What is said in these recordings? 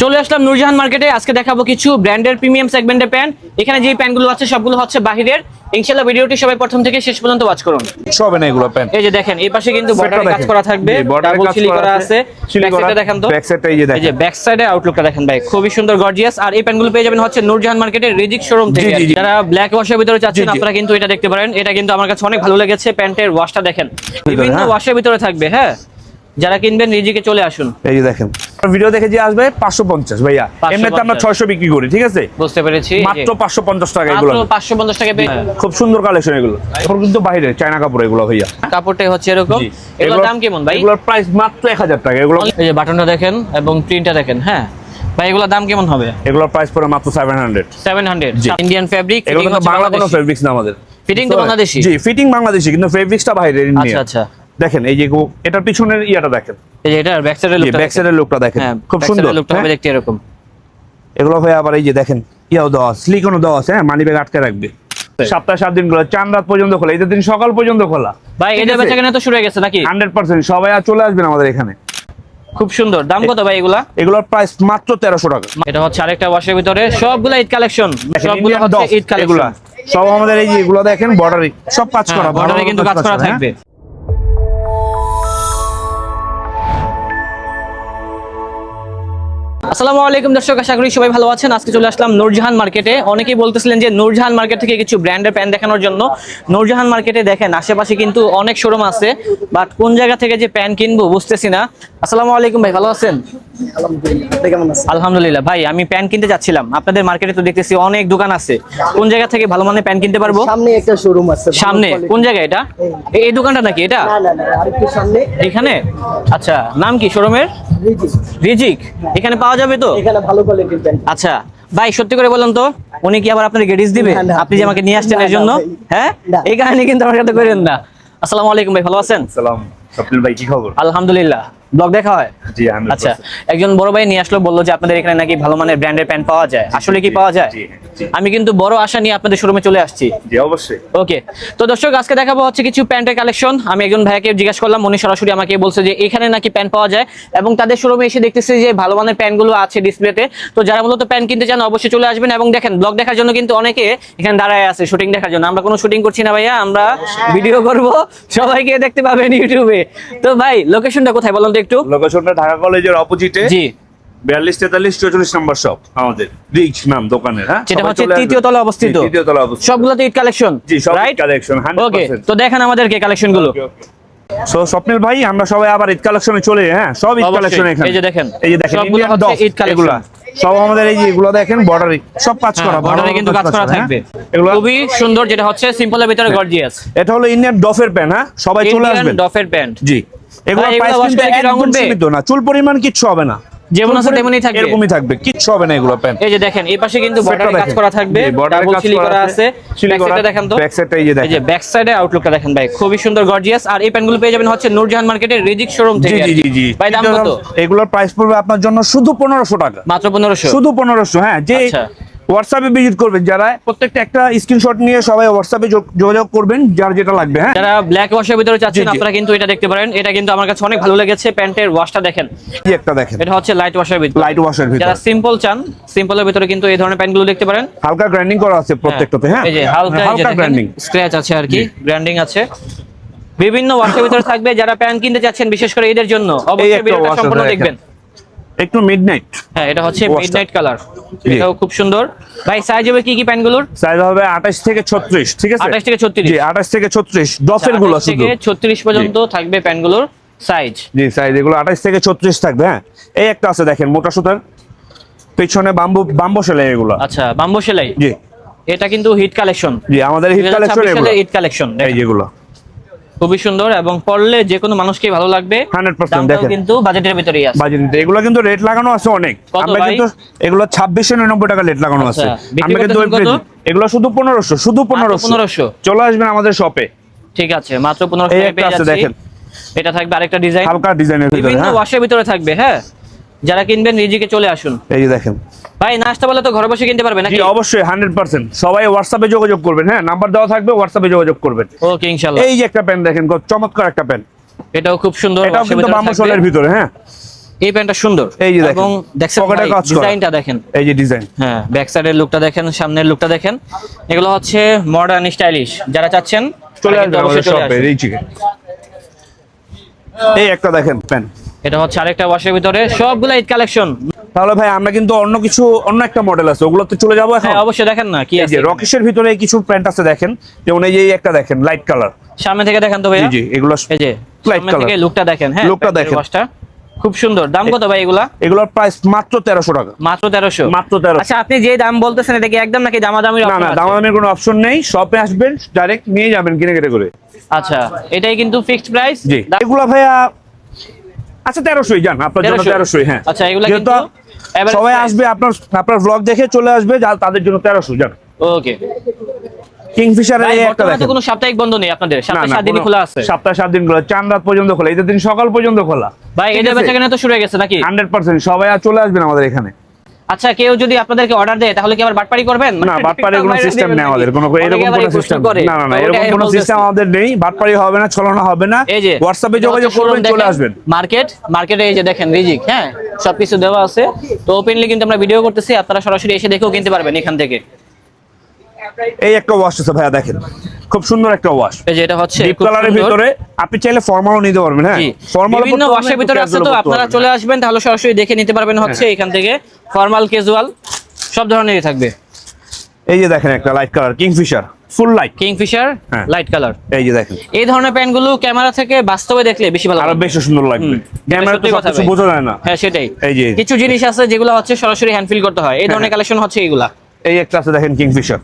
চলে আসলাম নূরজাহান মার্কেটে। আজকে দেখাবো কিছু ব্র্যান্ডের প্রিমিয়াম সেগমেন্টের প্যান্ট। এখানে যে প্যান্টগুলো আছে সবগুলো হচ্ছে বাহিরের। ইনশাআল্লাহ ভিডিওটি সবাই প্রথম থেকে শেষ পর্যন্ত ওয়াচ করুন। সবে না এগুলো প্যান্ট। এই যে দেখেন এই পাশে কিন্তু বর্ডারে কাজ করা থাকবে, ডাবল সিলি করা আছে। ব্যাক সাইডে দেখেন তো, ব্যাক সাইডটা এই যে দেখেন, এই যে ব্যাক সাইডে আউটলুকটা দেখেন ভাই, খুবই সুন্দর গর্জিয়াস। আর এই প্যান্টগুলো পেয়ে যাবেন হচ্ছে নূরজাহান মার্কেটের রিজিক শোরুম থেকে। যারা ব্ল্যাক ওয়াশের ভিতরে চাচ্ছেন আপনারা কিন্তু এটা দেখতে পারেন। এটা কিন্তু আমার কাছে অনেক ভালো লেগেছে। প্যান্টের ওয়াশটা দেখেন, বিভিন্ন ওয়াশের ভিতরে থাকবে। হ্যাঁ, যারা কিনবেন রিজিকে চলে আসুন। এই যে দেখেন ভিডিও দেখে যে আসবে 550 ভাইয়া, এমনিতে আমরা 600 বিক্রি করি, ঠিক আছে? বুঝতে পেরেছি। মাত্র 550 টাকা এগুলো, মাত্র 550 টাকা পেয়ে খুব সুন্দর কালেকশন এগুলো। এখন কিন্তু বাইরে চায়না কাপড় এগুলো ভাইয়া, কাপড়টাই হচ্ছে এরকম। এগুলোর দাম কেমন ভাই? এগুলোর প্রাইস মাত্র 1000 টাকা। এগুলো এই যে বাটনটা দেখেন এবং প্রিন্টটা দেখেন। হ্যাঁ ভাই, এগুলোর দাম কেমন হবে? এগুলোর প্রাইস পড়ে মাত্র 700। Indian fabric. এগুলো কিন্তু বাংলা কোনো ফেব্রিক্স না আমাদের, ফিটিং তো বাংলাদেশি। জি, ফিটিং বাংলাদেশি কিন্তু ফেব্রিক্সটা বাইরের ইন্ডিয়ান। আচ্ছা আচ্ছা, দেখেন এই যে এটার পিছনের ইয়াটা দেখেন, এই যে এটার ব্যাক সাইডের লুকটা, ব্যাক সাইডের লুকটা দেখেন, খুব সুন্দর লুকটা হবে দেখতে এরকম। এগুলো ভাই আবার এই যে দেখেন ইয়াও দেওয়া, সিলিকনও দেওয়া আছে। হ্যাঁ, মানি ব্যাগ আটকে রাখবে। সপ্তাহে 7 দিন গুলো, 4 রাত পর্যন্ত খোলা, ঈদের দিন সকাল পর্যন্ত খোলা ভাই। এটা বেচাকেনা তো শুরু হয়ে গেছে নাকি? 100%। সবাই চলে আসবেন আমাদের এখানে। খুব সুন্দর। দাম কত ভাই এগুলা? এগুলোর প্রাইস মাত্র 1300 টাকা। এটা হচ্ছে আরেকটা ওয়াশের ভিতরে, সবগুলা ঈদ কালেকশন, সবগুলো হচ্ছে ঈদ কালেকশন। সব আমাদের এই যে এগুলো দেখেন বর্ডারে সব কাজ করা, বর্ডারে কিন্তু কাজ করা থাকবে। আসসালামু আলাইকুম দর্শক, আশা করি সবাই ভালো আছেন। আজকে চলে আসলাম নূরজাহান মার্কেটে। অনেকেই বলতেছিলেন যে নূরজাহান মার্কেট থেকে কিছু ব্র্যান্ডের প্যান্ট দেখানোর জন্য। নূরজাহান মার্কেটে দেখেন আশেপাশে কিন্তু অনেক শোরুম আছে, বাট কোন জায়গা থেকে যে প্যান্ট কিনবো বুঝতেছি না। আসসালামু আলাইকুম ভাই, ভালো আছেন? আলহামদুলিল্লাহ ভাই, আমি প্যান্ট কিনতে যাচ্ছিলাম। আপনাদের মার্কেটে তো দেখতেছি অনেক দোকান আছে, কোন জায়গা থেকে ভালো মানের প্যান্ট কিনতে পারবো? সামনে একটা শোরুম আছে। সামনে কোন জায়গা এটা? এই দোকানটা নাকি এটা? না না না, আরেকটু সামনে এখানে। আচ্ছা, নাম কি শোরুমের? রিজিক। এখানে পাওয়া যাবে তো? এখানে ভালো কোয়ালিটির প্যান্ট। আচ্ছা ভাই, সত্যি করে বলেন তো, উনি কি আবার আপনার গেডিস দিবে? আপনি যে আমাকে নিয়ে আসছেন এর জন্য? হ্যাঁ, এই কাহিনী কিন্তু আমার সাথে করেন না। আসসালামু আলাইকুম ভাই, ভালো আছেন? সালাম স্বপ্নিল ভাই, কি খবর? আলহামদুলিল্লাহ। ব্লগ দেখা হয়? জি 100%। আচ্ছা, একজন বড় ভাই নিয়ে আসলো, বললো যে আপনাদের এখানে নাকি ভালো মানের ব্র্যান্ডের প্যান্ট পাওয়া যায়। আসলে কি পাওয়া যায়? আমি কিন্তু বড় আশা নিয়ে আপনাদের শোরুমে চলে আসছি। জি অবশ্যই। ওকে, তো দর্শক আজকে দেখাবো হচ্ছে কিছু প্যান্টের কালেকশন। আমি একজন ভাইকে জিজ্ঞেস করলাম, উনি সরাসরি আমাকে বলছে যে এখানে নাকি প্যান্ট পাওয়া যায় এবং তাদের শোরুমে এসে দেখতেছি যে ভালো মানের প্যান্টগুলো আছে ডিসপ্লেতে। তো যারা মূলত প্যান্ট কিনতে চান অবশ্যই চলে আসবেন। এবং দেখেন ব্লগ দেখার জন্য কিন্তু অনেকে এখানে দাঁড়ায় আছে শুটিং দেখার জন্য। আমরা কোনো শুটিং করছি না ভাইয়া, আমরা ভিডিও করব, সবাইকে দেখতে পাবেন ইউটিউবে। তো ভাই লোকেশনটা কোথায় বলুন তো একটু? লোকেশনটা ঢাকা কলেজের অপোজিটে। জি, 42 43 44 নম্বর শপ আমাদের, রিচ নাম দোকানের। হ্যাঁ, যেটা হচ্ছে তৃতীয় তলা অবস্থিত। তৃতীয় তলা অবস্থিত। সবগুলোতে ঈদ কালেকশন। জি, সব রাইট কালেকশন 100%। ওকে, তো দেখেন আমাদেরকে কালেকশনগুলো। সো স্বপ্নিল ভাই, আমরা সবাই আবার ঈদ কালেকশনে চলে। হ্যাঁ, সব ঈদ কালেকশন এখানে। এই যে দেখেন, এই যে দেখেন সবগুলো ইন্ডিয়ান হচ্ছে ডফ ঈদ কালেকশন। এগুলা সব আমাদের এই যে এগুলো দেখেন বর্ডারে সব কাজ করা, বর্ডারে কিন্তু কাজ করা থাকবে। এগুলো খুবই সুন্দর, যেটা হচ্ছে সিম্পলের ভিতরে গর্জিয়াস। এটা হলো ইন্ডিয়ান ডফের প্যান্ট। হ্যাঁ, সবাই চলে আসবেন। ডফের প্যান্ট। জি, এগুলো ভাই, প্রাইস এগুলো কিন্তু wash করলে কি রং একদম উঠবে? সীমিত না, চুল পরিমাণ কিচ্ছু হবে না, যেমন আছে তেমনই থাকবে, এরকমই থাকবে, কিচ্ছু হবে না এগুলো প্যান্ট। এই যে দেখেন এই পাশে কিন্তু বর্ডারে কাজ করা থাকবে, বর্ডারে ডাবল কাজ সিলি করা আছে, আছে। ব্যাক সাইডে দেখেন তো, ব্যাক সাইডটা এই যে এই যে দেখেন, ব্যাক সাইডে আউটলুকটা দেখেন ভাই, খুবই সুন্দর গর্জিয়াস। আর এই প্যান্টগুলো পেয়ে যাবেন হচ্ছে নূরজাহান মার্কেটের রিজিক শোরুম থেকে। জি জি জি। ভাই দাম কত? এগুলোর প্রাইস পড়বে আপনার জন্য শুধু 1500 টাকা। মাত্র 1500? শুধু 1500। হ্যাঁ, যে হোয়াটসঅ্যাপে ভিজিট করবেন, যারা প্রত্যেকটা একটা স্ক্রিনশট নিয়ে সবাই হোয়াটসঅ্যাপে যোগাযোগ করবেন যার যেটা লাগবে। হ্যাঁ, যারা ব্ল্যাক ওয়াশের ভিতরে চাচ্ছেন আপনারা কিন্তু এটা দেখতে পারেন। এটা কিন্তু আমার কাছে অনেক ভালো লেগেছে। প্যান্টের ওয়াশটা দেখেন, এই একটা দেখেন, এটা হচ্ছে লাইট ওয়াশের ভিতরে। লাইট ওয়াশের ভিতরে যারা সিম্পল চান, সিম্পলের ভিতরে কিন্তু এই ধরনের প্যান্টগুলো দেখতে পারেন। হালকা গ্রাইন্ডিং করা আছে প্রত্যেকটাতে। হ্যাঁ, এই যে হালকা গ্রাইন্ডিং, স্ক্র্যাচ আছে আর কি, গ্রাইন্ডিং আছে। বিভিন্ন ওয়াশের ভিতরে থাকবে। যারা প্যান্ট কিনতে চাচ্ছেন বিশেষ করে ঈদের জন্য, অবশ্যই ভিডিওটা সম্পূর্ণ দেখবেন। একটু মিডনাইট। হ্যাঁ, এটা হচ্ছে মিডনাইট কালার, এটাও খুব সুন্দর। ভাই সাইজ হবে কি কি প্যান্টগুলোর? সাইজ হবে 28 থেকে 36, ঠিক আছে? 28 থেকে 36। জি, 28 থেকে 36 ডফের গুলো শুধু। 28 থেকে 36 পর্যন্ত থাকবে প্যান্টগুলোর সাইজ। জি, সাইজ এগুলো 28 থেকে 36 থাকবে। হ্যাঁ, এই একটা আছে দেখেন মোটা সুতার, পেছনে বাম্বু সেলাই এগুলো। আচ্ছা, বাম্বু সেলাই। জি, এটা কিন্তু হিট কালেকশন। জি, আমাদের হিট কালেকশন এগুলো। হিট কালেকশন এই যেগুলো খুবই সুন্দর এবং পরলে যে কোনো মানুষকেই ভালো লাগবে। 100% দেখেন কিন্তু বাজেটের ভিতরেই আছে। বাজেট এগুলো কিন্তু রেট লাগানো আছে অনেক। আমরা কিন্তু এগুলো 2690 টাকা রেট লাগানো আছে। আমরা কিন্তু এগুলো শুধু 1500, শুধু 1500 চলে আসবেন আমাদের শপে। ঠিক আছে, মাত্র 1500 টাকায় পেয়ে যাচ্ছি। দেখেন এটা থাকবে আরেকটা ডিজাইন, হালকা ডিজাইনের ভিতরে। বিভিন্ন ওয়াশের ভিতরে থাকবে। হ্যাঁ, যারা কিনবেন রিজিকে চলে আসুন। এই যে দেখেন ভাই, নাস্তা বলে তো ঘরে বসে কিনতে পারবেন নাকি? জি অবশ্যই 100%। সবাই হোয়াটসঅ্যাপে যোগাযোগ করবেন। হ্যাঁ, নাম্বার দেওয়া থাকবে, হোয়াটসঅ্যাপে যোগাযোগ করবেন। ওকে ইনশাআল্লাহ। এই যে একটা প্যান্ট দেখেন, চমৎকার একটা প্যান্ট। এটাও খুব সুন্দর, এটাও কিন্তু বাম্বু সোলের ভিতরে। হ্যাঁ, এই প্যান্টটা সুন্দর, এই যে দেখেন, এবং দেখছেন পকেটে কাজ করা। ডিজাইনটা দেখেন, এই যে ডিজাইন, হ্যাঁ ব্যাক সাইডের লুকটা দেখেন, সামনের লুকটা দেখেন, এগুলো হচ্ছে মডার্ন স্টাইলিশ। যারা চাচ্ছেন চলে তারা আসবে কিন্তু আমাদের অবশ্যই চলে শপে আসবেন। এই চিকেন। এই একটা দেখেন প্যান্ট, এটা হচ্ছে আরেকটা ওয়াশের ভিতরে, সবগুলা ঈদ কালেকশন। তাহলে ভাই আমরা কিন্তু অন্য একটা মডেল আছে, ওগুলোতে চলে যাবো এখন। হ্যাঁ অবশ্যই দেখেন না কি এই আছে যে রকেশের ভিতরে কিছু প্যান্ট আছে দেখেন, যেমন এই যে এই একটা দেখেন লাইট কালার। সামনে থেকে দেখেন তো জি ভাইয়া, জি, এগুলো এই যে লাইট সামনে কালার। থেকে লুকটা দেখেন, হ্যাঁ লুকটা দেখেন। ওয়াশটা খুব সুন্দর। দাম কত ভাই এগুলা? এগুলোর প্রাইস মাত্র 1300 টাকা। মাত্র 1300? মাত্র 1300। আচ্ছা আপনি যে দাম বলতেছেন এটা কি একদম নাকি দামাদামির না অপশন না, আছে? দামাদামির কোনো অপশন নেই, শপে আসবেন ডাইরেক্ট নিয়ে যাবেন কিনে কেটে করে। আচ্ছা এটাই কিন্তু ফিক্সড প্রাইস? জি, এগুলা ভাইয়া আচ্ছা 1300ই জান, আপনার জন্য 1300ই। হ্যাঁ আচ্ছা এগুলা যেহেতু কিন্তু average সবাই price। আসবে, আপনার ব্লগ দেখে চলে আসবে, যা তাদের জন্য 1300 জান। ওকে। কিংফিশারের ভাই এই একটা বর্তমানে তো দেখেন। কোনো সাপ্তাহিক বন্ধ নেই আপনাদের, না সপ্তাহে না, 7 দিনই খোলা আছে? সপ্তাহে 7 দিন খোলা, 4 রাত পর্যন্ত খোলা, ঈদের দিন সকাল পর্যন্ত খোলা। ভাই ঠিক এদের আছে? বেচাকেনা তো শুরু হয়ে গেছে নাকি? 100% সবাই আর চলে আসবেন আমাদের এখানে। আচ্ছা কেউ যদি আপনাদেরকে অর্ডার দেয় তাহলে কি আবার বাটপারি করবেন? না, বাটপাড়ির কোনো সিস্টেম নেই আমাদের, কোনো এরকম কোনো সিস্টেম না না না, এরকম কোনো সিস্টেম আমাদের নেই। বাটপাড়ি হবে না, ছলনা হবে না। এই যে হোয়াটসঅ্যাপে যোগাযোগ করবেন, চলে আসবেন। মার্কেটে এই যে দেখেন রিজিক, হ্যাঁ সবকিছু দেওয়া আছে। তো ওপেনলি কিন্তু আমরা ভিডিও করতেছি, আপনারা সরাসরি এসে দেখেও কিনতে পারবেন এখান থেকে। এই একটা ওয়াশ আছে ভাইয়া দেখেন, খুব সুন্দর একটা ওয়াশ, এই যে এটা হচ্ছে ডিপ খুব কালারের সুন্দর। ভিতরে। আপনি চাইলে ফর্মালও নিতে পারবেন। হ্যাঁ জি, ফর্মাল বিভিন্ন ওয়াশের ভিতরে আছে, তো আপনারা চলে আসবেন তাহলে সরাসরি দেখে নিতে পারবেন হচ্ছে এখান থেকে। ফর্মাল ক্যাজুয়াল সব ধরনেরই থাকবে। এই যে দেখেন একটা লাইট কালার কিংফিশার, ফুল লাইট কিংফিশার হ্যাঁ। Light colour. এই যে দেখেন, এই ধরনের প্যান্টগুলো ক্যামেরা থেকে বাস্তবে দেখলে বেশি ভালো আরো লাগবে। বেশি সুন্দর লাগবে। ক্যামেরা তো সত্যি কথা সবকিছু ভাই। বোঝা যায় না। হ্যাঁ সেটাই, এই যে কিছু জিনিস আছে যেগুলো হচ্ছে সরাসরি হ্যান্ড ফিল করতে হয়, এই ধরনের কালেকশন হচ্ছে এগুলা। এই একটা আছে দেখেন কিংফিশার,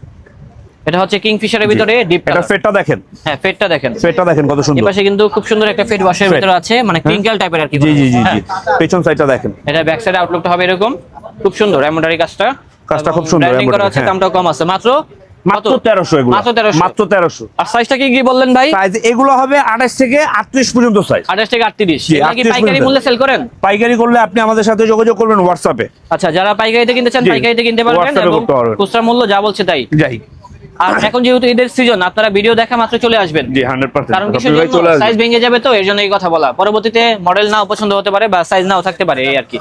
এটা হচ্ছে কিংফিশারের ভিতরে ডিপ এটা কালার। ফেটটা দেখেন, হ্যাঁ ফেটটা দেখেন, ফেটটা দেখেন কত এই সুন্দর। পাশে কিন্তু খুব সুন্দর একটা ফেট ওয়াশের ফেট। ভিতরে আছে, মানে ক্রিঙ্কেল টাইপের আর কি। জি জি জি হ্যাঁ। জি, পেছন সাইডটা দেখেন, এটা ব্যাক সাইড আউটলুকটা হবে এরকম, খুব সুন্দর এমব্রয়ডারি কাজটা। কাজটা খুব এবং সুন্দর, branding করা embroidery, আছে, হ্যাঁ। দামটাও কম আছে, মাত্র মাত্র 1300 এগুলো, মাত্র 1300। মাত্র 1300। আর সাইজটা কি কি বললেন ভাই? সাইজ এগুলো হবে 28 থেকে 38 পর্যন্ত সাইজ। 28 থেকে 38। জি, এগুলা কি 38 পাইকারি পর্যন্ত। মূল্যে সেল করেন? পাইকারি করলে আপনি আমাদের সাথে যোগাযোগ করবেন হোয়াটসঅ্যাপে। আচ্ছা যারা পাইকারিতে কিনতে চান জি, পাইকারিতে কিনতে পারবেন, WhatsApp-এ এবং করতে পারবেন। খুচরা মূল্য যা বলছে তাই। যাই আর এখন যেহেতু ঈদের সিজন, আপনারা ভিডিও দেখা মাত্র চলে আসবেন। জি 100%, কারণ কিছু আপনি ভাই চলে সাইজ আসবেন। ভেঙে যাবে, তো এর জন্য এই কথা বলা। পরবর্তীতে মডেল নাও পছন্দ হতে পারে বা সাইজ নাও থাকতে পারে, এই আর কি।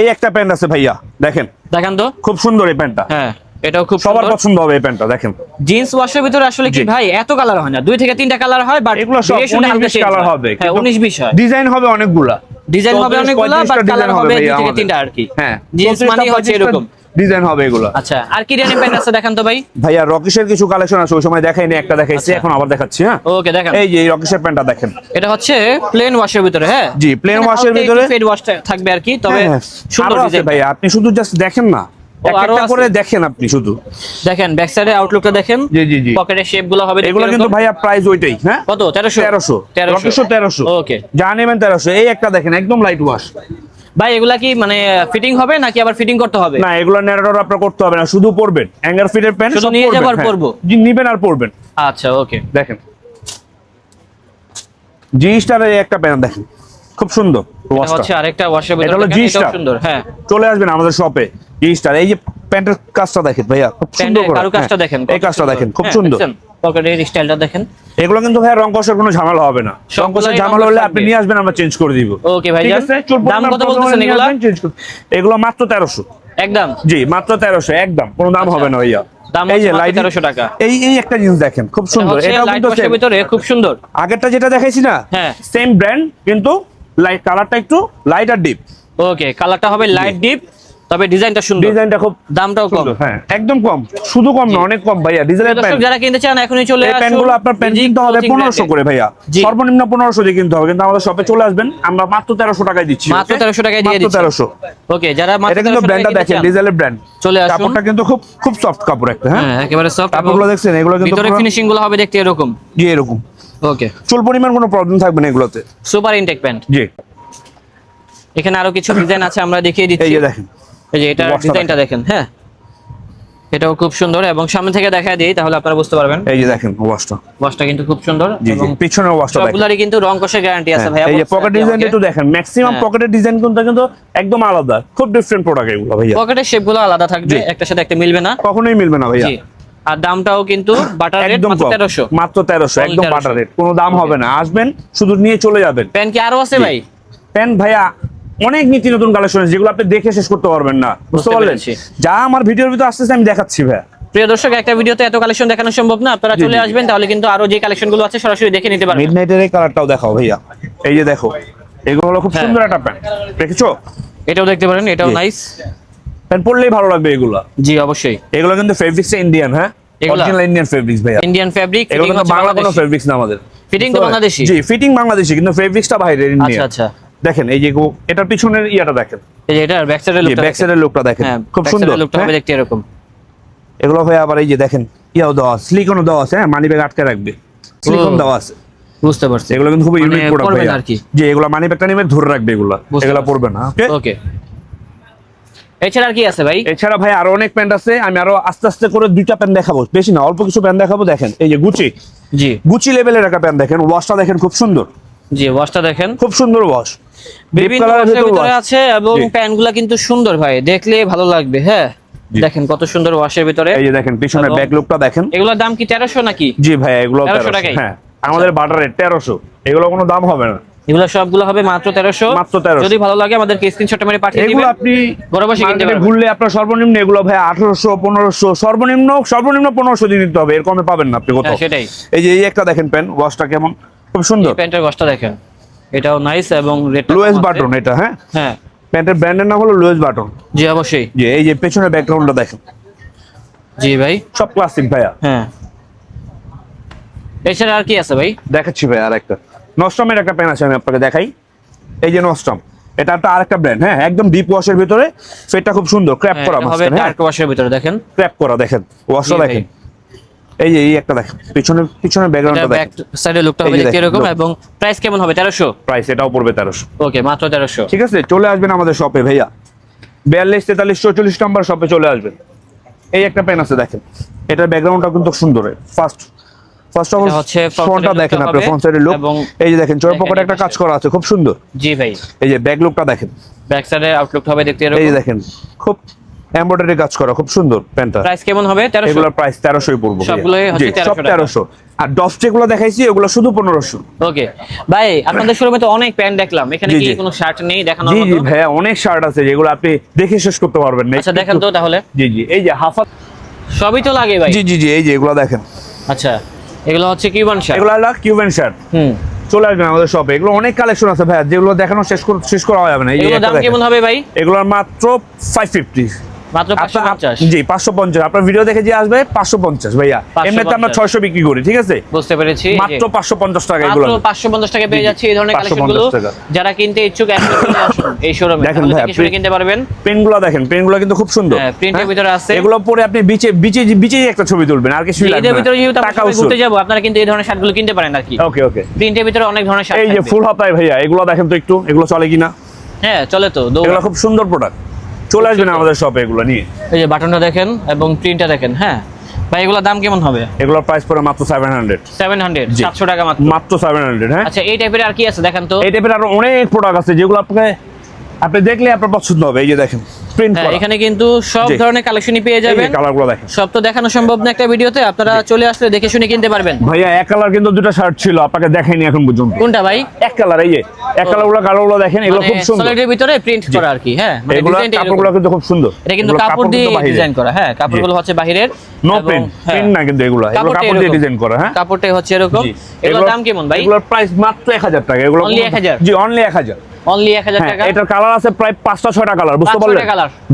এই একটা প্যান্ট আছে ভাইয়া দেখেন, দেখেন তো, খুব সুন্দর এই প্যান্টটা। হ্যাঁ এটাও খুব সবার সুন্দর। পছন্দ হবে এই প্যান্টটা দেখেন। জিন্স ওয়াশের ভিতরে আসলে কি জি। ভাই এত কালার হয় না, 2 থেকে 3টা কালার হয়, বাট এগুলো সব 19-20 কালার হবে, হ্যাঁ 19-20 হয়। ডিজাইন হবে অনেকগুলা, ডিজাইন হবে 34, অনেকগুলা, বাট 35টা কালার ডিজাইন হবে 2 ভাইয়া থেকে আমাদের। 3টা আর কি। হ্যাঁ জিন্স মানে হচ্ছে এরকম ডিজাইন হবে এগুলো। আচ্ছা আর কি রেনি প্যান্ট আছে দেখান তো ভাই। ভাইয়া রকিশের কিছু কালেকশন আছে, ওই সময় দেখাইনি, একটা দেখাইছি, আচ্ছা। এখন আবার দেখাচ্ছি। হ্যাঁ ওকে দেখেন, এই যে এই রকিশের প্যান্টটা দেখেন, এটা হচ্ছে প্লেন ওয়াশের ভিতরে। হ্যাঁ জি প্লেন ওয়াশের ভিতরে ফেড ওয়াশ থাকবে আর কি, তবে হ্যাঁ, সুন্দর আরো আছে ডিজাইন। ভাইয়া, আপনি শুধু জাস্ট দেখেন না, একটা আরো একটা আছে? করে দেখেন আপনি শুধু। দেখেন ব্যাক সাইডে আউটলুকটা দেখেন, জি জি জি, পকেটের শেপ গুলো হবে এগুলো কিন্তু ভাইয়া প্রাইস ওইটাই। হ্যাঁ কত? 1300 1300 ওকে। যা নেবেন 1300। এই একটা দেখেন একদম লাইট ওয়াশ। ভাই এগুলা কি মানে ফিটিং হবে নাকি আবার ফিটিং করতে হবে? না এগুলো নেড়ানোর আপনার করতে হবে না, শুধু পরবেন অ্যাঙ্গার ফিটের প্যান্ট, শুধু নিয়ে যাবো আর পরবো? জি নিবেন আর পরবেন। আচ্ছা ওকে। দেখেন জি স্টারের একটা প্যান্ট দেখেন, খুব সুন্দর এটা ওয়াশটা। হচ্ছে আরেকটা ওয়াশের এটা ভিতরে হলো দেখেন, এটাও G-Star। সুন্দর। হ্যাঁ চলে আসবেন আমাদের শপে জি স্টার। এই যে প্যান্টের কাজটা দেখেন ভাইয়া, খুব সুন্দর প্যান্টের করে। কারুকাজটা হ্যাঁ, দেখেন, এই কাজটা দেখেন, খুব সুন্দর। পকেটের স্টাইলটা দেখেন। এগুলো কিন্তু ভাইয়া রং কষার কোনো ঝামেলা হবে না, রং কষার সবগুলাই ঝামেলা রং হলে কষ আপনি থাকবে। নিয়ে আসবেন, আমরা চেঞ্জ করে দিব। ওকে ভাই ঠিক জান। আছে, চুল দাম পরিমাণ কত প্রথমে বলতেছেন নিয়ে এগুলা? আসবেন, change করে। এগুলো মাত্র 1300 একদম জি, মাত্র 1300 একদম, কোনো দাম আচ্ছা। হবে না ভাইয়া। দাম এই যে হচ্ছে মাত্র লাইট 1300 টাকা। এই একটা জিনিস দেখেন, খুব সুন্দর। এটা এটাও লাইট কিন্তু ওয়াশের same। ভিতরে খুব সুন্দর। আগেরটা যেটা দেখাইছি না, হ্যাঁ। সেম ব্র্যান্ড, কিন্তু লাইট কালারটা একটু লাইট আর ডিপ। ওকে কালারটা হবে লাইট ডিপ, তবে ডিজাইনটা সুন্দর, ডিজাইনটা খুব দামটাও কম। সুন্দর। হ্যাঁ একদম কম, শুধু কম না, অনেক কম ভাইয়া। ডিজাইনের দর্শক প্যান্ট, যারা কিনতে চান এখনই চলে এই আসুন। প্যান্টগুলো আপনার প্যান্ট Magic কিনতে হবে Clothing 1500 Brand-এ। করে ভাইয়া, জি। সর্বনিম্ন 1500 দিয়ে কিনতে হবে, কিন্তু আমাদের শপে চলে আসবেন, আমরা মাত্র 1300 টাকায় দিচ্ছি। মাত্র 1300 টাকায় দিয়ে মাত্র দিচ্ছি। 1300। ওকে যারা মাত্র এটা কিন্তু 1300 ব্র্যান্ডটা টাকায় দেখেন, কিনতে চান, ডিজেলের ব্র্যান্ড। চলে আসুন। কাপড়টা কিন্তু খুব খুব সফট কাপড় একটা। হ্যাঁ হ্যাঁ একেবারে সফট, কাপড়গুলো দেখছেন, এগুলো কিন্তু ভিতরে পুরো- ফিনিশিং গুলো হবে দেখতে এরকম। জি এরকম, ওকে চুল পরিমাণ কোনো প্রবলেম থাকবে না এগুলোতে। Super intact pant. জি এখানে আরো কিছু ডিজাইন আছে, আমরা দেখিয়ে এই দিচ্ছি। যে দেখেন, এই যে এটা ওয়াশটা ডিজাইনটা দেখেন। হ্যাঁ এটাও খুব সুন্দর, এবং সামনে থেকে দেখায় দিই তাহলে আপনারা বুঝতে পারবেন। এই যে দেখেন ওয়াশটা। ওয়াশটা কিন্তু খুব সুন্দর, জি জি, এবং পিছনের ওয়াশটা দেখেন। সবগুলারই কিন্তু রং কষের গ্যারান্টি আছে ভাই। এই যে পকেট ডিজাইন একটু দেখেন, ম্যাক্সিমাম হ্যাঁ। পকেটের ডিজাইন কিন্তু একদম আলাদা, খুব ডিফারেন্ট প্রোডাক্ট এগুলো ভাইয়া, পকেটের শেপ গুলো আলাদা থাকবে, জি। একটার সাথে একটা মিলবে না। কখনোই মিলবে না ভাইয়া। জি আর দামটাও কিন্তু বাটার রেট একদম মাত্র কম, 1300। মাত্র 1300 একদম 1300 বাটার রেট, কোনো দাম হবে না, আসবেন শুধু নিয়ে চলে যাবেন। প্যান্ট কি আরো আছে ভাই? প্যান্ট ভাইয়া অনেক নীতি নতুন কালেকশন আছে যেগুলো আপনি দেখে শেষ করতে পারবেন না, বুঝতে পারলেন? যা আমার ভিডিওর ভিতরে আসতেছে আমি দেখাচ্ছি ভাই। প্রিয় দর্শক, একটা ভিডিওতে এত কালেকশন দেখানো সম্ভব না, আপনারা চলে আসবেন তাহলে কিন্তু আরো যে কালেকশন গুলো আছে সরাসরি দেখে নিতে পারবেন। মিডনাইটের এই কালারটাও দেখাও ভাইয়া, এই যে দেখো, এগুলো হলো খুব সুন্দর একটা প্যান্ট, দেখেছো? এটাও দেখতে পারেন, এটাও নাইস, প্যান্ট পরলেই ভালো লাগবে এগুলো। জি অবশ্যই। এগুলো কিন্তু ফেব্রিক্স ইন্ডিয়ান, হ্যাঁ, অরিজিনাল ইন্ডিয়ান ফেব্রিক্স ভাইয়া, ইন্ডিয়ান ফেব্রিক। এগুলো কিন্তু বাংলা কোনো ফেব্রিক্স না আমাদের, ফিটিং তো বাংলাদেশি। জি ফিটিং বাংলাদেশি কিন্তু ফেব্রিক্সটা বাইরের ইন্ডিয়ান। আচ্ছা আচ্ছা, দেখেন এই যে এটার পিছনের ইয়াটা দেখেন, এই যে এটার ব্যাক সাইডের লুকটা, ব্যাক সাইডের লুকটা দেখেন, খুব সুন্দর লুকটা হবে দেখতে এরকম। এগুলো ভাই আবার এই যে দেখেন ইয়াও দেওয়া আছে, সিলিকনও দেওয়া আছে, হ্যাঁ, মানি ব্যাগ আটকে রাখবে, সিলিকন দেওয়া আছে, বুঝতে পারছি। এগুলো কিন্তু খুব ইউনিক প্রোডাক্ট ভাই আর কি, যে এগুলো মানি ব্যাগটা নেবে ধরে রাখবে, এগুলো পড়বে না। ওকে, এছাড়া আর কি আছে ভাই? এছাড়া ভাই আরো অনেক প্যান্ট আছে, আমি আরো আস্তে আস্তে করে দুইটা প্যান্ট দেখাবো, বেশি না, অল্প কিছু প্যান্ট দেখাবো। দেখেন এই যে গুচি, জি গুচি লেভেলের একটা প্যান্ট দেখেন, ওয়াশটা দেখেন খুব সুন্দর, জি ওয়াশটা দেখেন, খুব সুন্দর ওয়াশ, বিভিন্ন ওয়াশের ভিতরে আছে এবং প্যান্টগুলো কিন্তু সুন্দর ভাই, দেখলে ভালো লাগবে। হ্যাঁ দেখেন কত সুন্দর ওয়াশের ভিতরে, এই যে দেখেন পিছনের ব্যাক লুকটা দেখেন। এগুলোর দাম কি 1300 নাকি? জি ভাই এগুলো 1300 টাকাই। হ্যাঁ, আমাদের বাটারে 1300, এগুলো কোনো দাম হবে না, এগুলো সবগুলো হবে মাত্র 1300। মাত্র 1300। যদি ভালো লাগে আমাদেরকে স্ক্রিনশট মেরে পাঠিয়ে দিবেন, এগুলো আপনি ঘরে বসে কিনতে পারবেন। ঘুরলে আপনার সর্বনিম্ন এগুলো ভাই 1800 1500, সর্বনিম্ন 1500 দিয়ে নিতে হবে, এর কমে পাবেন না আপনি কোথাও। সেটাই। এই যে এই একটা দেখেন প্যান্ট, ওয়াশটা কেমন, খুব সুন্দর, এই প্যান্টের ওয়াশটা দেখেন, এটাও নাইস এবং রেটটা লুয়েস বাটন এটা, হ্যাঁ হ্যাঁ প্যান্টের ব্র্যান্ডের নাম হলো লুয়েস বাটন। জি অবশ্যই। যে এই যে পেছনের ব্যাকগ্রাউন্ডটা দেখেন, জি ভাই সব ক্লাসিক ভাইয়া। হ্যাঁ, এছাড়া আর কি আছে ভাই? দেখাচ্ছি ভাই আর একটা নস্টমের একটা প্যান্ট আছে, আমি আপনাকে দেখাই, এই যে নস্টম, এটা একটা আরেকটা ব্র্যান্ড, হ্যাঁ, একদম ডিপ ওয়াশের ভিতরে, ফেটটা খুব সুন্দর, ক্র্যাপ করা হবে মাঝখানে, হ্যাঁ ডার্ক ওয়াশের ভিতরে দেখেন, ক্র্যাপ করা দেখেন, ওয়াশটা দেখেন, এই যে এই একটা দেখেন, পিছনের ব্যাকগ্রাউন্ডটা ব্যাক দেখেন, সাইডে লুকটা হবে দেখতে এরকম। এবং প্রাইস কেমন হবে? 1300 প্রাইস, এটাও পড়বে 1300। ওকে, মাত্র 1300। ঠিক আছে, চলে আসবেন আমাদের শপে ভাইয়া, 42 43 44 নম্বর শপে চলে আসবেন। এই একটা পেন আছে দেখেন, এটার ব্যাকগ্রাউন্ডটা কিন্তু সুন্দর, ফার্স্ট অফ অল ফ্রন্টটা দেখেন, আপনি ফ্রন্ট সাইডের লুক, এই যে দেখেন চোর পকেটে একটা কাজ করা আছে, খুব সুন্দর। জি ভাই, এই যে ব্যাক লুকটা দেখেন, ব্যাক সাইডে আউটলুকটা হবে দেখতে এরকম, এই যে দেখেন খুব এমব্রয়ডারি কাজ করা, খুব সুন্দর প্যান্টটা। প্রাইস কেমন হবে? 1300। এগুলোর প্রাইস 1300ই পড়বে, সবগুলোই হচ্ছে 1300 টাকা। 1300। আর ডফ যেগুলো দেখাইছি ওগুলো শুধু 1500। ওকে ভাই, আপনাদের শোরুমে তো অনেক প্যান্ট দেখলাম, এখানে কি কোনো শার্ট নেই দেখানোর জি মতো? জি ভাইয়া, অনেক শার্ট আছে যেগুলো আপনি দেখে শেষ করতে পারবেন না। আচ্ছা দেখেন তো তাহলে। জি জি, এই যে হাফা, সবই তো লাগে ভাই। জি জি জি, এই যে এগুলো দেখেন, আচ্ছা এগুলো হচ্ছে কিউবান শার্ট, এগুলো হলো কিউবান শার্ট। চলে আসবেন আমাদের শপে, এগুলো অনেক কালেকশন আছে ভাইয়া, যেগুলো দেখানো শেষ করা যাবে না। এই যে দাম কেমন হবে ভাই? এগুলোর মাত্র 550, মাত্র 550। জি 550, আপনার ভিডিও দেখে যে আসবে 550 ভাইয়া, এমনিতে আমরা 600 বিক্রি করি, ঠিক আছে? বুঝতে পেরেছি। মাত্র 550 টাকা, এগুলো মাত্র 550 টাকা পেয়ে যাচ্ছে এই ধরনের কালেকশনগুলো। যারা কিনতে ইচ্ছুক একদম চলে আসুন এই শোরুমে, দেখেন ভাইয়া শুনে কিনতে পারবেন। পেনগুলো দেখেন, পেনগুলো কিন্তু খুব সুন্দর, হ্যাঁ প্রিন্টের ভিতরে আছে। এগুলো পরে আপনি বিচে একটা ছবি তুলবেন, আর কিছু লাগবে না। এর ভিতরে যেহেতু আমরা ঘুরতে যাব, আপনারা কিন্তু এই ধরনের শার্টগুলো কিনতে পারেন আর কি। ওকে ওকে, প্রিন্টের ভিতরে অনেক ধরনের শার্ট এই যে ফুল হাতায় ভাইয়া, এগুলো দেখেন তো একটু, এগুলো চলে কিনা? হ্যাঁ চলে তো, এগুলো খুব সুন্দর প্রোডাক্ট, চলে আসবেন আমাদের শপে এগুলো নিয়ে। এই যে বাটনটা দেখেন এবং প্রিন্টটা দেখেন। হ্যাঁ ভাই, এগুলোর দাম কেমন হবে? এগুলোর প্রাইস পড়ে মাত্র 700, 700 টাকা মাত্র 700। হ্যাঁ আচ্ছা, এই টাইপের আর কি আছে দেখেন তো। এই টাইপের আরো অনেক প্রোডাক্ট আছে যেগুলো আপনি দেখলে আপনার পছন্দ হবে। এই যে দেখেন প্রিন্ট করা, এখানে কিন্তু সব ধরনের কালেকশনই পেয়ে যাবেন। এই কালারগুলো দেখেন, সব তো দেখানো সম্ভব না একটা ভিডিওতে, আপনারা চলে আসলে দেখে শুনে কিনতে পারবেন। ভাইয়া এক কালার কিন্তু দুটো শার্ট ছিল, আপনাকে দেখাইনি এখন পর্যন্ত। কোনটা ভাই? এক কালার, এই যে এক কালারগুলো দেখেন, এগুলো খুব সুন্দর, সলিডের ভিতরে প্রিন্ট করা আর কি। হ্যাঁ মানে এগুলো ডিজাইনটা কাপড়গুলো কিন্তু খুব সুন্দর, এটা কিন্তু কাপড় দিয়ে ডিজাইন করা। হ্যাঁ কাপড়গুলো হচ্ছে বাহিরের, নো প্রিন্ট না, কিন্তু এগুলো কাপড় দিয়ে ডিজাইন করা। হ্যাঁ কাপড়টাই হচ্ছে এরকম। এগুলোর দাম কেমন ভাই? এগুলোর প্রাইস মাত্র 1000 টাকা, এগুলো অনলি 1000। জি অনলি 1000, অনলি 1000 টাকা। এটার কালার আছে প্রায় 5টা 6টা কালার, বুঝতে পারলেন?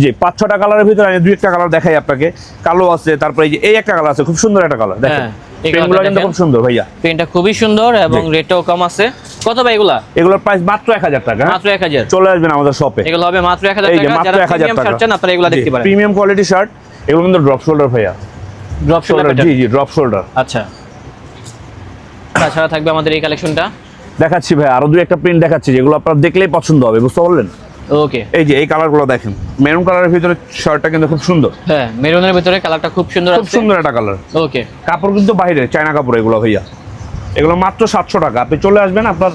জি 5-6টা কালারের ভিতরে আমি দুই একটা কালার দেখাই আপনাকে। কালো আছে, তারপরে এই একটা কালার আছে, খুব সুন্দর একটা কালার দেখেন। পেনগুলো কিন্তু খুব সুন্দর ভাইয়া, পেনটা খুবই সুন্দর এবং রেটও কম আছে। কত ভাই এগুলা? এগুলোর প্রাইস মাত্র 1000 টাকা, মাত্র 1000। চলে আসবেন আমাদের শপে, এগুলো হবে মাত্র 1000 এই যে টাকা। মাত্র যারা 1000 প্রিমিয়াম টাকা শার্ট চান আপনারা এগুলো দেখতে পারেন। প্রিমিয়াম কোয়ালিটি শার্ট, এগুলো কিন্তু ড্রপ শোল্ডার ভাইয়া, ড্রপ শোল্ডার। জি জি ড্রপ শোল্ডার। আচ্ছা, তাছাড়া থাকবে আমাদের এই কালেকশনটা দেখাচ্ছি ভাই, আরো দুই একটা প্রিন্ট দেখাচ্ছি যেগুলো আপনারা দেখলেই পছন্দ হবে, বুঝতে পারলেন? ওকে, এই যে এই কালারগুলো দেখেন, মেরুন কালারের ভিতরে শার্টটা কিন্তু খুব সুন্দর। হ্যাঁ মেরুনের ভিতরে কালারটা খুব সুন্দর আছে, খুব সুন্দর একটা কালার। ওকে, কাপড় কিন্তু বাইরে চায়না কাপড় এগুলো ভাইয়া, এগুলো মাত্র 700 টাকা। আপনি চলে আসবেন, আপনার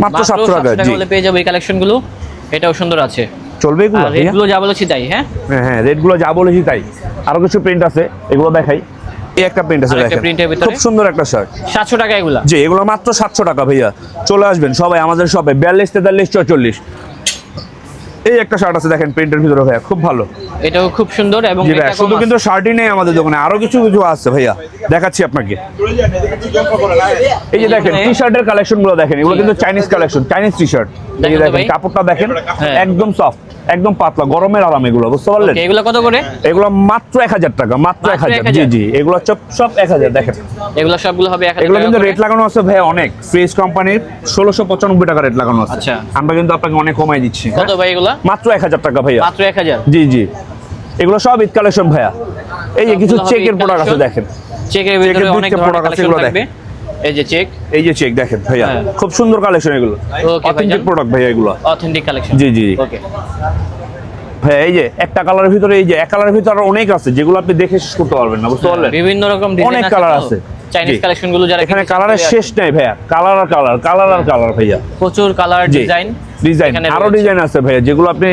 মাত্র 700 টাকা জি বলে পেয়ে যাবে এই কালেকশনগুলো। এটাও সুন্দর আছে, চলবে এগুলো। আর রেটগুলো যা বলেছি তাই। হ্যাঁ হ্যাঁ রেটগুলো যা বলেছি তাই। আরো কিছু প্রিন্ট আছে, এগুলো দেখাই। এই একটা প্রিন্ট আছে দেখেন, প্রিন্টের ভিতরে খুব সুন্দর একটা শার্ট, 700 টাকা এগুলো। জি এগুলো মাত্র 700 টাকা ভাইয়া। চলে আসবেন সবাই আমাদের শপে, 42 43 44 এই একটা শার্ট আছে দেখেন প্রিন্টের ভিতরে ভাইয়া, খুব ভালো। এটাও খুব সুন্দর এবং জি ভাইয়া, এটা শুধু কম কিন্তু শার্টই নেই আমাদের দোকানে, আরো কিছু কিছু আছে ভাইয়া, দেখাচ্ছি আপনাকে। এই যে দেখেন টি শার্টের কালেকশন গুলো দেখেন, এগুলো কিন্তু Chinese collection, Chinese T shirt. এই যে দেখেন কাপড়টা দেখেন, একদম সফট, একদম পাতলা, গরমের আরাম এগুলো, বুঝতে পারলেন? এগুলো কত করে? এগুলো মাত্র 1000 টাকা, মাত্র 1000। জি জি, এগুলো সব 1000 দেখেন। এগুলো সবগুলো হবে 1000 এগুলো টাকা কিন্তু করে। রেট লাগানো আছে ভাই অনেক, ফ্রেশ কোম্পানির 1695 টাকা রেট লাগানো আছে। আচ্ছা। আমরা কিন্তু আপনাকে অনেক কমাই দিচ্ছি। কত ভাই এগুলো? মাত্র 1000 টাকা ভাইয়া। মাত্র 1000। জি জি, এগুলো সব ঈদ কালেকশন ভাইয়া। এই যে কিছু চেকের প্রোডাক্ট আছে দেখেন, চেকের ভিতরে অনেক ধরনের কালেকশন থাকবে। এই যে চেক, এই যে চেক দেখেন ভাইয়া, হ্যাঁ। খুব সুন্দর কালেকশন এগুলো, ওকে অথেন্টিক ভাইজান। প্রোডাক্ট ভাইয়া এগুলো। Authentic collection. জি জি ওকে ভাইয়া, এই যে একটা কালারের ভিতরে, এই যে এক কালারের ভিতরে আরো অনেক আছে যেগুলো আপনি দেখে শেষ করতে পারবেন না, বুঝতে পারলেন? বিভিন্ন রকম ডিজাইন অনেক আছে, কালার তো? আছে। চাইনিজ জি। কালেকশন গুলো যারা এখানে কিনতে কালারের চলে শেষ নেই ভাইয়া, কালার আর কালার, কালার আর কালার ভাইয়া। প্রচুর কালার ডিজাইন ডিজাইন আরো ডিজাইন আছে ভাইয়া, যেগুলো আপনি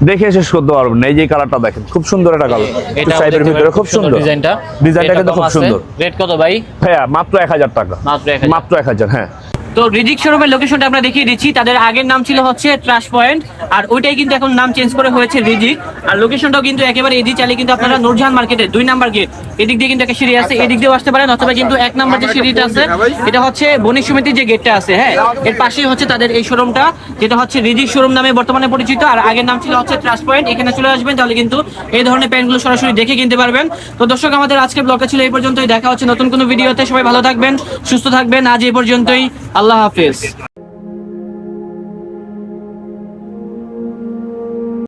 দেখে শেষ করতে পারবেন না। এই যে কালারটা দেখেন, খুব সুন্দর একটা কালার, এটা সাইডের ভিতরে খুব সুন্দর ডিজাইনটা। ডিজাইনটা কিন্তু খুব সুন্দর। রেট কত ভাই? ভাইয়া মাত্র 1000 টাকা, মাত্র 1000। মাত্র 1000। হ্যাঁ, তো রিজিক শোরুমের লোকেশনটা আমরা দেখিয়ে দিচ্ছি। তাদের আগের নাম ছিল হচ্ছে ট্রাশ পয়েন্ট, আর ওইটাই কিন্তু এখন নাম চেঞ্জ করে হয়েছে রিজিক। আর লোকেশনটাও কিন্তু একেবারে এদিক চাইলে কিন্তু আপনারা নূরজাহান মার্কেটের 2 নাম্বার গেট, এদিক দিয়ে কিন্তু একটা সিঁড়ি আছে, এদিক দিয়েও আসতে পারেন, অথবা কিন্তু 1 নাম্বার যে সিঁড়িটা আছে এটা হচ্ছে বণিক সমিতির যে গেটটা আছে, হ্যাঁ, এর পাশেই হচ্ছে তাদের এই শোরুমটা, যেটা হচ্ছে রিজিক শোরুম নামে বর্তমানে পরিচিত। আর আগের নাম ছিল হচ্ছে ট্রাশ পয়েন্ট। এখানে চলে আসবেন, তাহলে কিন্তু এই ধরনের প্যান্টগুলো সরাসরি দেখে কিনতে পারবেন। তো দর্শক, আমাদের আজকের ব্লগটা ছিল এই পর্যন্তই। দেখা হচ্ছে নতুন কোনো ভিডিওতে। সবাই ভালো থাকবেন, সুস্থ থাকবেন। আজ এই পর্যন্তই, আল্লাহ হাফেজ।